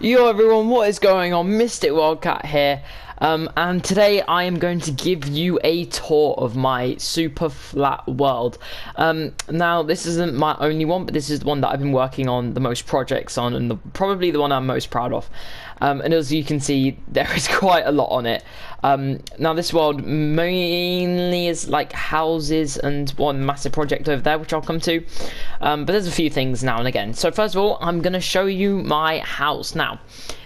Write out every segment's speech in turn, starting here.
Yo everyone, what is going on? Mystic Wildcat here, and today I am going to give you a tour of my super flat world. Now this isn't my only one, but this is the one that I've been working on the most projects on, and probably the one I'm most proud of. And as you can see, there is quite a lot on it. Now this world mainly is like houses and one massive project over there, which I'll come to. But there's a few things now and again. So first of all, I'm going to show you my house. Now,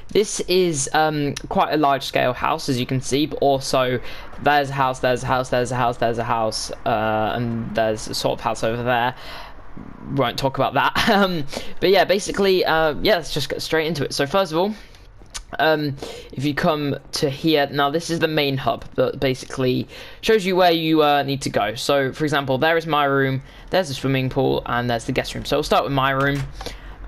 this is quite a large scale house, as you can see, but also there's a house, there's a house, there's a house, there's a house, and there's a sort of house over there. Won't talk about that. But yeah, basically, yeah, let's just get straight into it. So first of all, if you come to here, now this is the main hub that basically shows you where you need to go. So for example, there is my room, there's the swimming pool, and there's the guest room. So we'll start with my room,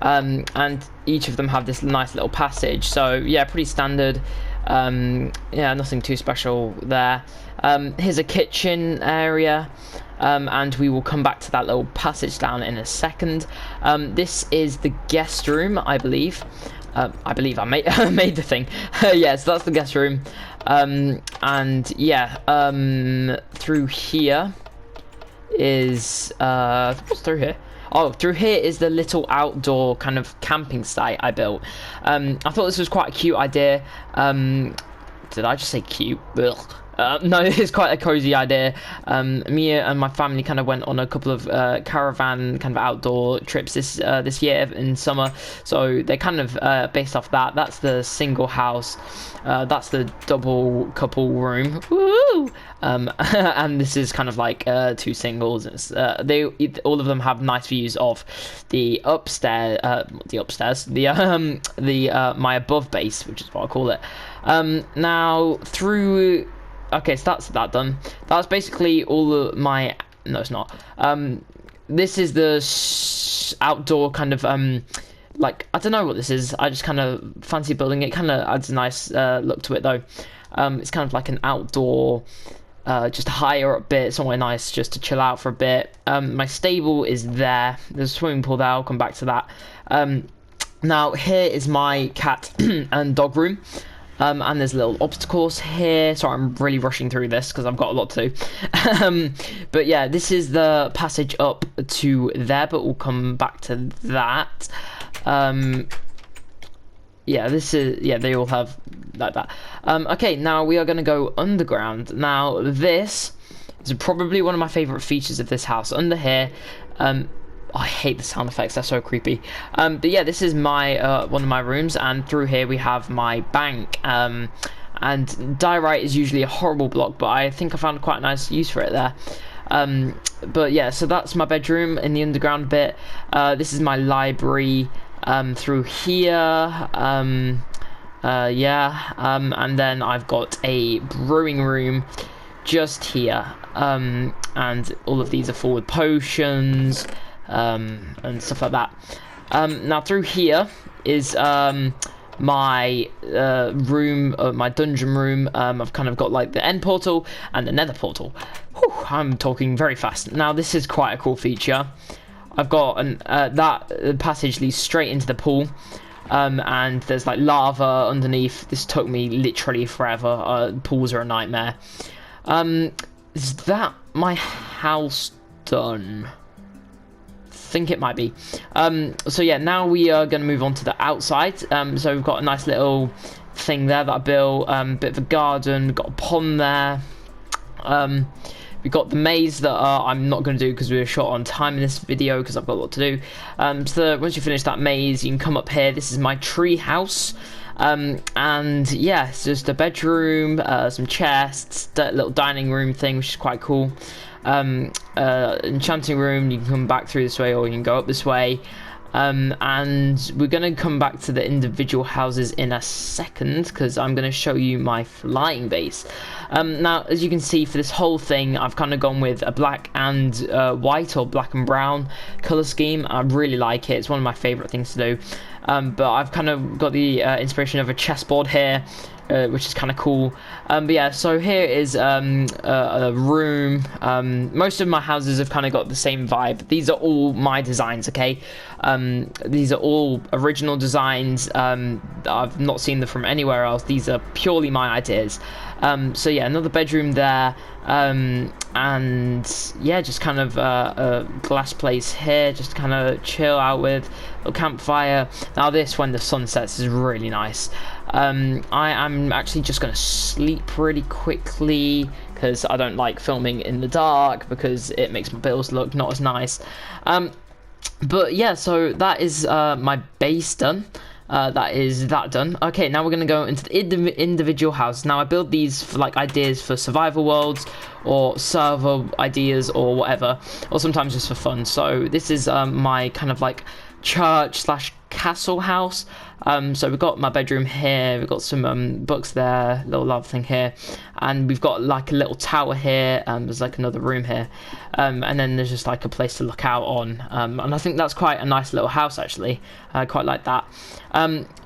and each of them have this nice little passage. So yeah, pretty standard. Yeah, nothing too special there. Here's a kitchen area, and we will come back to that little passage down in a second. This is the guest room, I believe. I made the thing. Yeah, so that's the guest room. And yeah, through here is what's through here? Oh, through here is the little outdoor kind of camping site I built. I thought this was quite a cute idea. Did I just say cute? Ugh. No, it's quite a cozy idea. Me and my family kind of went on a couple of caravan kind of outdoor trips this year in summer, so they kind of based off that. That's the single house, that's the double couple room. Woo! And this is kind of like two singles. It's, all of them have nice views of the upstairs, my above base, which is what I call it. Now through. Okay, so that's that done. That's basically all of my... No, it's not. This is the outdoor kind of... like, I don't know what this is. I just kind of fancy building it. Kind of adds a nice look to it, though. It's kind of like an outdoor... just higher up bit, somewhere nice just to chill out for a bit. My stable is there. There's a swimming pool there. I'll come back to that. Now, here is my cat and dog room. And there's little obstacles here. Sorry, I'm really rushing through this because I've got a lot to do. But yeah, this is the passage up to there, but we'll come back to that. Yeah, this is... Yeah, they all have like that. Okay, now we are going to go underground. Now, this is probably one of my favourite features of this house. Under here... I hate the sound effects, they're so creepy. But yeah, this is my one of my rooms, and through here we have my bank. And diorite is usually a horrible block, but I think I found quite a nice use for it there. But yeah, so that's my bedroom in the underground bit. This is my library through here. Yeah, and then I've got a brewing room just here. And all of these are full with potions. And stuff like that. Now through here is my room, my dungeon room. I've kind of got like the end portal and the nether portal. Whew, I'm talking very fast. Now this is quite a cool feature. I've got that passage leads straight into the pool. And there's like lava underneath. This took me literally forever. Pools are a nightmare. Is that my house done? Think it might be. So yeah, now we are going to move on to the outside. So we've got a nice little thing there that I built, bit of a garden, we've got a pond there. We've got the maze that I'm not going to do because we were short on time in this video because I've got a lot to do. So once you finish that maze, you can come up here. This is my tree house. And yeah, it's just a bedroom, some chests, that little dining room thing, which is quite cool. Enchanting Room, you can come back through this way or you can go up this way. And we're going to come back to the individual houses in a second because I'm going to show you my flying base. Now, as you can see, for this whole thing, I've kind of gone with a black and white or black and brown color scheme. I really like it. It's one of my favorite things to do. But I've kind of got the inspiration of a chessboard here. which is kind of cool. But yeah, so here is a room. Most of my houses have kind of got the same vibe. These are all my designs, okay? These are all original designs. I've not seen them from anywhere else. These are purely my ideas. So yeah, another bedroom there. And yeah, just kind of a glass place here, just kind of chill out with a little campfire. Now this, when the sun sets, is really nice. I am actually just going to sleep really quickly because I don't like filming in the dark because it makes my bills look not as nice. But yeah, so that is my base done. That is that done. Okay, now we're going to go into the individual houses. Now I build these for like ideas for survival worlds or server ideas or whatever, or sometimes just for fun. So this is my kind of like church slash castle house. So we've got my bedroom here, we've got some books there, little love thing here, and we've got like a little tower here. There's like another room here, and then there's just like a place to look out on, and I think that's quite a nice little house actually. I quite like that.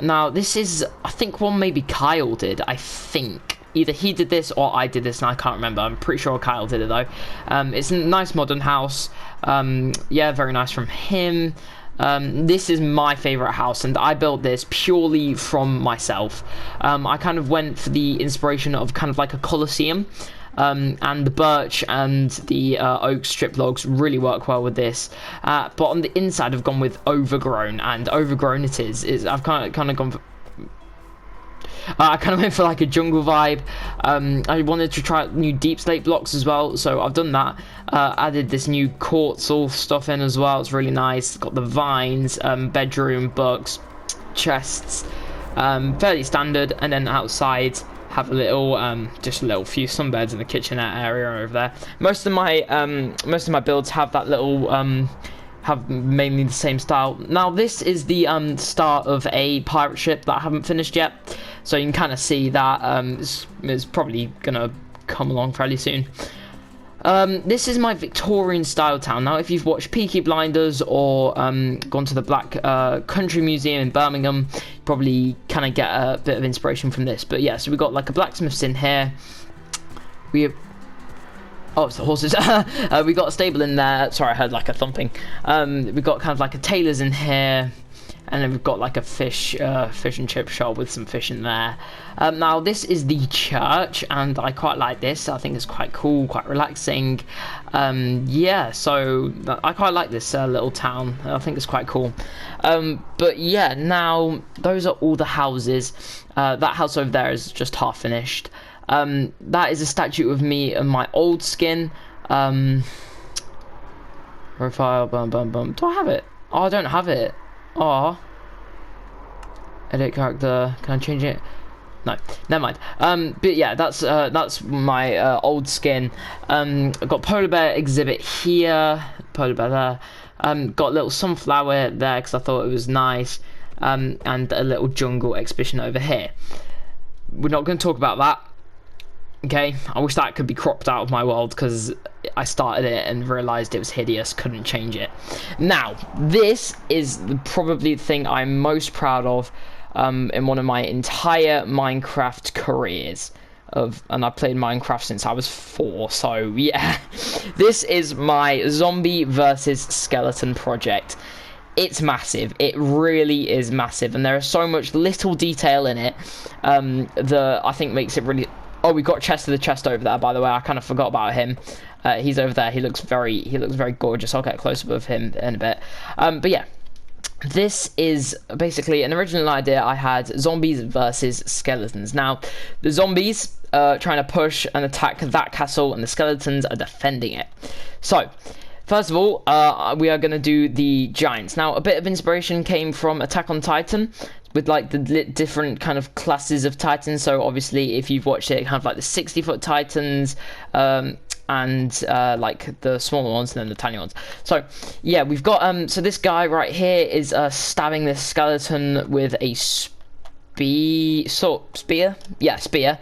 Now this is, I think, one maybe Kyle did. I think either he did this or I did this, and I can't remember. I'm pretty sure Kyle did it though. It's a nice modern house. Yeah, very nice from him. This is my favorite house, and I built this purely from myself. I kind of went for the inspiration of kind of like a Colosseum, and the birch and the oak strip logs really work well with this. But on the inside, I've gone with overgrown, and overgrown it is. I've kind of gone for. I kind of went for like a jungle vibe. I wanted to try new deep slate blocks as well, so I've done that. Added this new quartz all stuff in as well. It's really nice. Got the vines, bedroom, books, chests, fairly standard. And then outside have a little, just a little few sunbeds in the kitchenette area over there. Most of my builds have that little. Have mainly the same style. Now this is the start of a pirate ship that I haven't finished yet, so you can kind of see that it's probably gonna come along fairly soon. This is my Victorian style town. Now if you've watched Peaky Blinders or gone to the Black Country Museum in Birmingham, you probably kind of get a bit of inspiration from this. But yeah, so we've got like a blacksmith's in here. Oh, it's the horses. We got a stable in there. Sorry, I heard like a thumping. We've got kind of like a tailor's in here, and then we've got like a fish and chip shop with some fish in there. Now this is the church, and I quite like this. I think it's quite cool, quite relaxing. Yeah, so I quite like this little town. I think it's quite cool. But yeah, now those are all the houses. That house over there is just half finished. That is a statue of me and my old skin. Profile, do I have it? Oh, I don't have it. Oh, edit character, can I change it? No, never mind. But yeah, that's my old skin. I've got polar bear exhibit here, polar bear there. Got a little sunflower there because I thought it was nice, and a little jungle exhibition over here. We're not going to talk about that. Okay, I wish that could be cropped out of my world because I started it and realised it was hideous, couldn't change it. Now, this is probably the thing I'm most proud of in one of my entire Minecraft careers. And I've played Minecraft since I was 4, so yeah. This is my zombie versus skeleton project. It's massive. It really is massive, and there is so much little detail in it that I think makes it really... Oh, we got Chest of the Chest over there, by the way. I kind of forgot about him. He's over there. He looks very gorgeous. I'll get closer with him in a bit. But yeah, this is basically an original idea I had: zombies versus skeletons. Now, the zombies trying to push and attack that castle, and the skeletons are defending it. So, first of all, we are going to do the giants. Now, a bit of inspiration came from Attack on Titan, with like the different kind of classes of titans. So obviously, if you've watched it, kind of like the 60-foot titans, and like the smaller ones and then the tiny ones. So yeah, we've got so this guy right here is stabbing this skeleton with a spear, yeah, spear,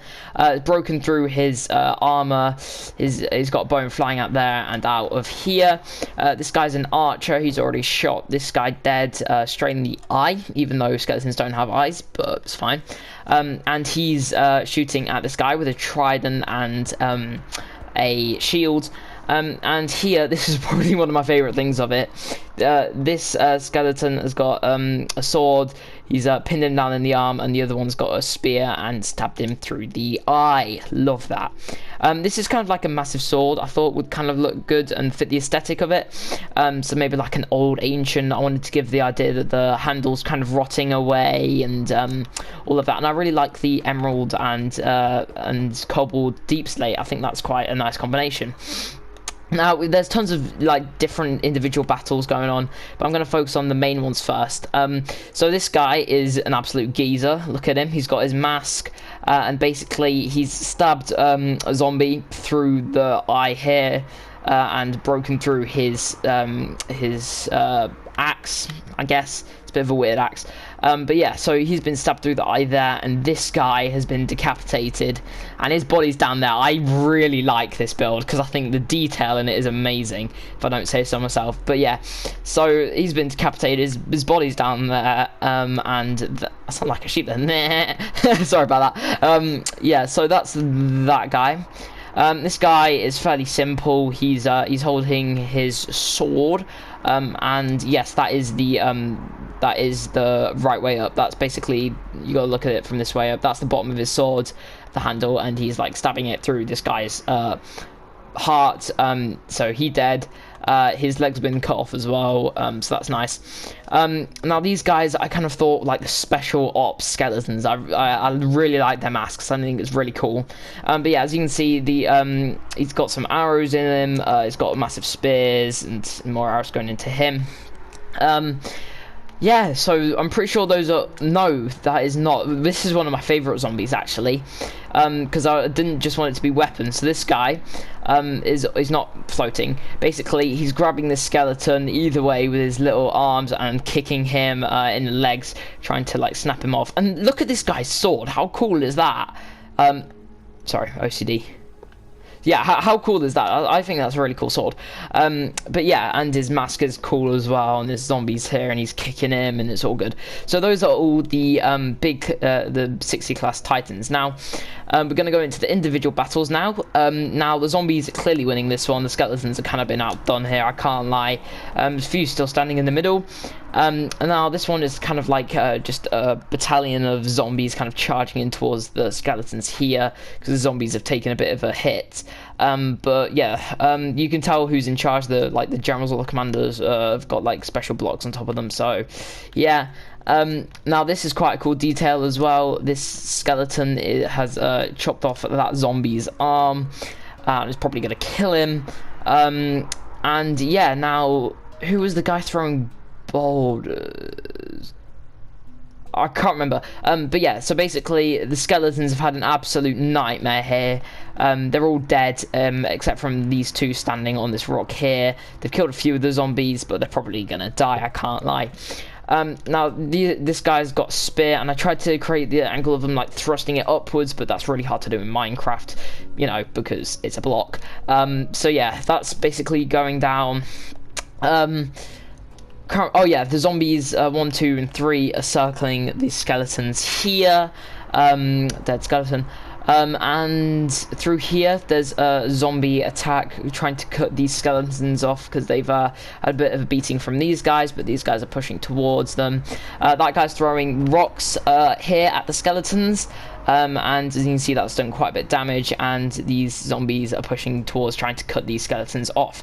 broken through his armor. He's got a bone flying out there and out of here. This guy's an archer. He's already shot this guy dead straight in the eye, even though skeletons don't have eyes, but it's fine. And he's shooting at this guy with a trident and a shield. And here, this is probably one of my favourite things of it. This skeleton has got a sword. He's pinned him down in the arm, and the other one's got a spear and stabbed him through the eye. Love that. This is kind of like a massive sword. I thought would kind of look good and fit the aesthetic of it. So maybe like an old ancient. I wanted to give the idea that the handle's kind of rotting away and all of that. And I really like the emerald and cobalt deep slate. I think that's quite a nice combination. Now, there's tons of like different individual battles going on, but I'm going to focus on the main ones first. So this guy is an absolute geezer. Look at him. He's got his mask, and basically he's stabbed a zombie through the eye here, and broken through his axe, I guess. It's a bit of a weird axe. But yeah, so he's been stabbed through the eye there, and this guy has been decapitated, and his body's down there. I really like this build, because I think the detail in it is amazing, if I don't say so myself. But yeah, so he's been decapitated, his body's down there, and I sound like a sheep then. Sorry about that. Yeah, so that's that guy. This guy is fairly simple. He's holding his sword, and yes, that is the right way up. That's basically, you gotta look at it from this way up. That's the bottom of his sword, the handle, and he's like stabbing it through this guy's heart. So he dead. His leg's been cut off as well, so that's nice. Now these guys, I kind of thought like the special ops skeletons. I really like their masks. I think it's really cool. But yeah, as you can see, he's got some arrows in him. He's got massive spears and more arrows going into him. Yeah, so I'm pretty sure those are... No, that is not... This is one of my favourite zombies, actually. Because I didn't just want it to be weapons. So this guy is not floating. Basically, he's grabbing this skeleton either way with his little arms and kicking him in the legs, trying to, like, snap him off. And look at this guy's sword. How cool is that? Sorry, OCD. Yeah, how cool is that? I think that's a really cool sword. But yeah, and his mask is cool as well, and there's zombies here, and he's kicking him, and it's all good. So those are all the the 60 class titans. Now, we're going to go into the individual battles now. Now, the zombies are clearly winning this one. The skeletons have kind of been outdone here, I can't lie. There's a few still standing in the middle. And now this one is kind of like just a battalion of zombies kind of charging in towards the skeletons here, because the zombies have taken a bit of a hit. But yeah, you can tell who's in charge. The generals or the commanders have got like special blocks on top of them. So yeah. Now this is quite a cool detail as well. This skeleton has chopped off that zombie's arm. It's probably going to kill him. And yeah, now who was the guy throwing boulders? I can't remember. But yeah, so basically the skeletons have had an absolute nightmare here. They're all dead, except from these two standing on this rock here. They've killed a few of the zombies, but they're probably gonna die, I can't lie. Now this guy's got a spear, and I tried to create the angle of him like thrusting it upwards, but that's really hard to do in Minecraft, you know, because it's a block. So yeah, that's basically going down. Oh yeah, the zombies 1, 2, and 3 are circling the skeletons here. Dead skeleton. And through here, there's a zombie attack trying to cut these skeletons off, because they've had a bit of a beating from these guys, but these guys are pushing towards them. That guy's throwing rocks here at the skeletons. And as you can see, that's done quite a bit of damage, and these zombies are pushing towards trying to cut these skeletons off.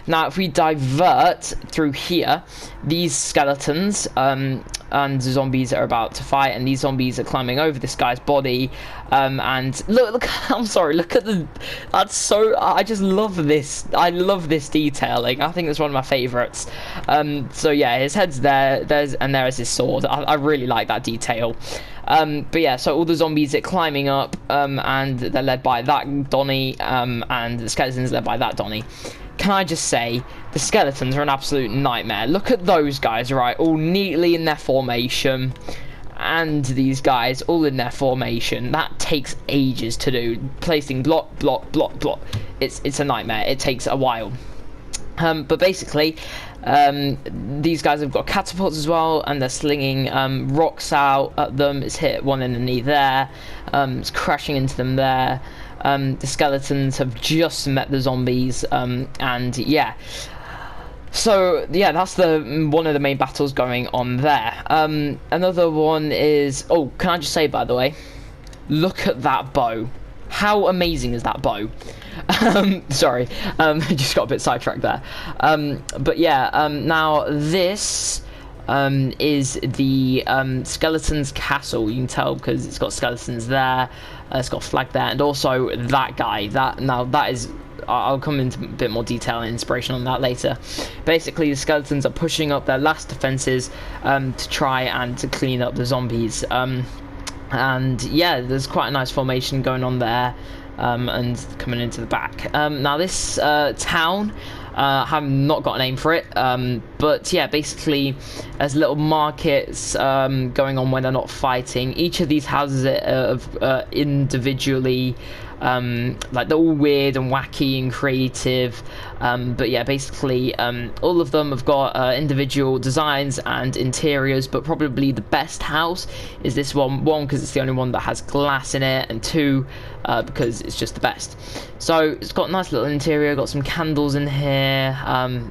Now, if we divert through here, these skeletons and zombies are about to fight, and these zombies are climbing over this guy's body. And look, I'm sorry, look at that's so, I just love this. I love this detailing. I think it's one of my favorites. So yeah, his head's there, and there is his sword. I really like that detail. But yeah, so all the zombies are climbing up, and they're led by that Donny, and the skeletons led by that Donny. Can I just say, the skeletons are an absolute nightmare. Look at those guys, right, all neatly in their formation, and these guys all in their formation. That takes ages to do. Placing block, block, block, block. It's a nightmare. It takes a while. But basically, these guys have got catapults as well, and they're slinging rocks out at them. It's hit one in the knee there. It's crashing into them there. The skeletons have just met the zombies, and yeah. So yeah, that's one of the main battles going on there. Another one is, oh, can I just say, by the way, look at that bow. How amazing is that bow? Sorry, just got a bit sidetracked there. But yeah, now this is the skeleton's castle. You can tell because it's got skeletons there, it's got a flag there, and also that guy. That is, I'll come into a bit more detail and inspiration on that later. Basically, the skeletons are pushing up their last defenses to try and to clean up the zombies. And yeah, there's quite a nice formation going on there, and coming into the back. Now this town, have not got a name for it, but yeah, basically there's little markets going on when they're not fighting. Each of these houses are individually, like they're all weird and wacky and creative, but yeah, basically all of them have got individual designs and interiors, but probably the best house is this one because it's the only one that has glass in it, and two, because it's just the best. So it's got a nice little interior, got some candles in here,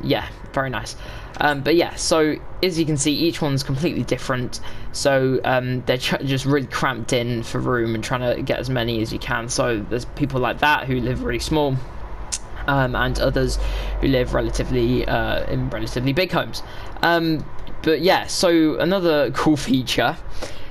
yeah, very nice. But yeah, so as you can see, each one's completely different, so they're just really cramped in for room and trying to get as many as you can. So there's people like that who live really small, and others who live relatively in relatively big homes. But yeah, so another cool feature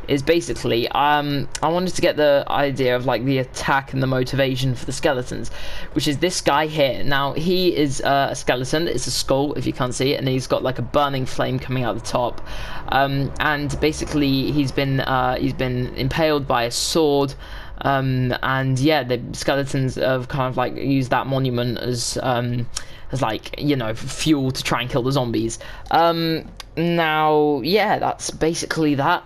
is basically, I wanted to get the idea of like the attack and the motivation for the skeletons, which is this guy here. Now he is a skeleton, it's a skull if you can't see it, and he's got like a burning flame coming out the top, and basically he's been impaled by a sword, and yeah, the skeletons have kind of like used that monument as like, you know, fuel to try and kill the zombies. Now yeah, that's basically that.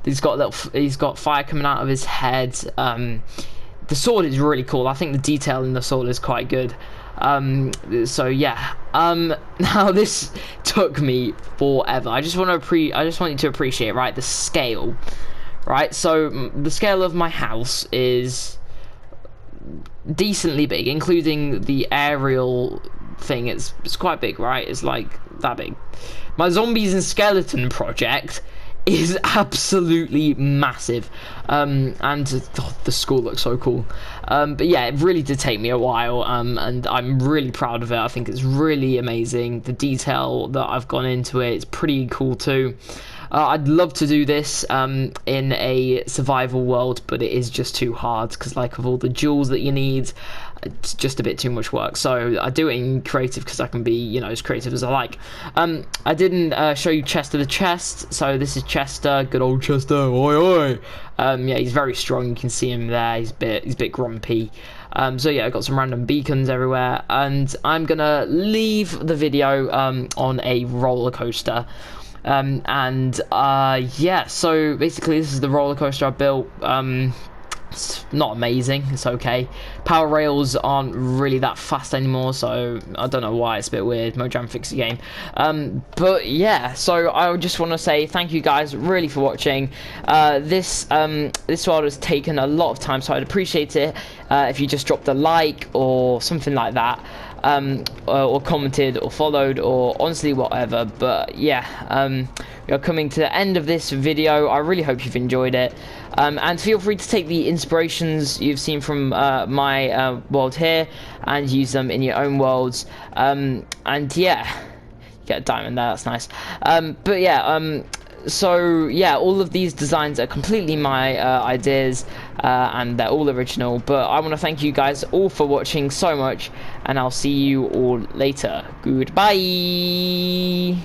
He's got fire coming out of his head. The sword is really cool. I think the detail in the sword is quite good. So yeah. Now this took me forever. I just want you to appreciate, right, the scale. Right? So the scale of my house is decently big, including the aerial thing. It's quite big, right? It's like that big. My zombies and skeleton project is absolutely massive, and the school looks so cool. But yeah, it really did take me a while, and I'm really proud of it. I think it's really amazing. The detail that I've gone into it is pretty cool too. I'd love to do this in a survival world, but it is just too hard because, like, of all the jewels that you need, it's just a bit too much work. So I do it in creative because I can be, you know, as creative as I like. I didn't show you Chester the chest, so this is Chester, good old Chester, oi oi. Yeah, he's very strong. You can see him there. He's a bit grumpy. So yeah, I've got some random beacons everywhere, and I'm gonna leave the video on a roller coaster. Yeah, so basically this is the roller coaster I built. It's not amazing, it's okay. Power rails aren't really that fast anymore, so I don't know why, it's a bit weird. Mojang fixed the game. But yeah, so I just want to say thank you guys really for watching. This world has taken a lot of time, so I'd appreciate it if you just dropped a like or something like that. Or commented or followed or honestly whatever. But yeah, we are coming to the end of this video. I really hope you've enjoyed it, and feel free to take the inspirations you've seen from my world here and use them in your own worlds. And yeah, you get a diamond there, that's nice. But yeah, so yeah, all of these designs are completely my ideas, and they're all original. But I want to thank you guys all for watching so much, and I'll see you all later. Goodbye.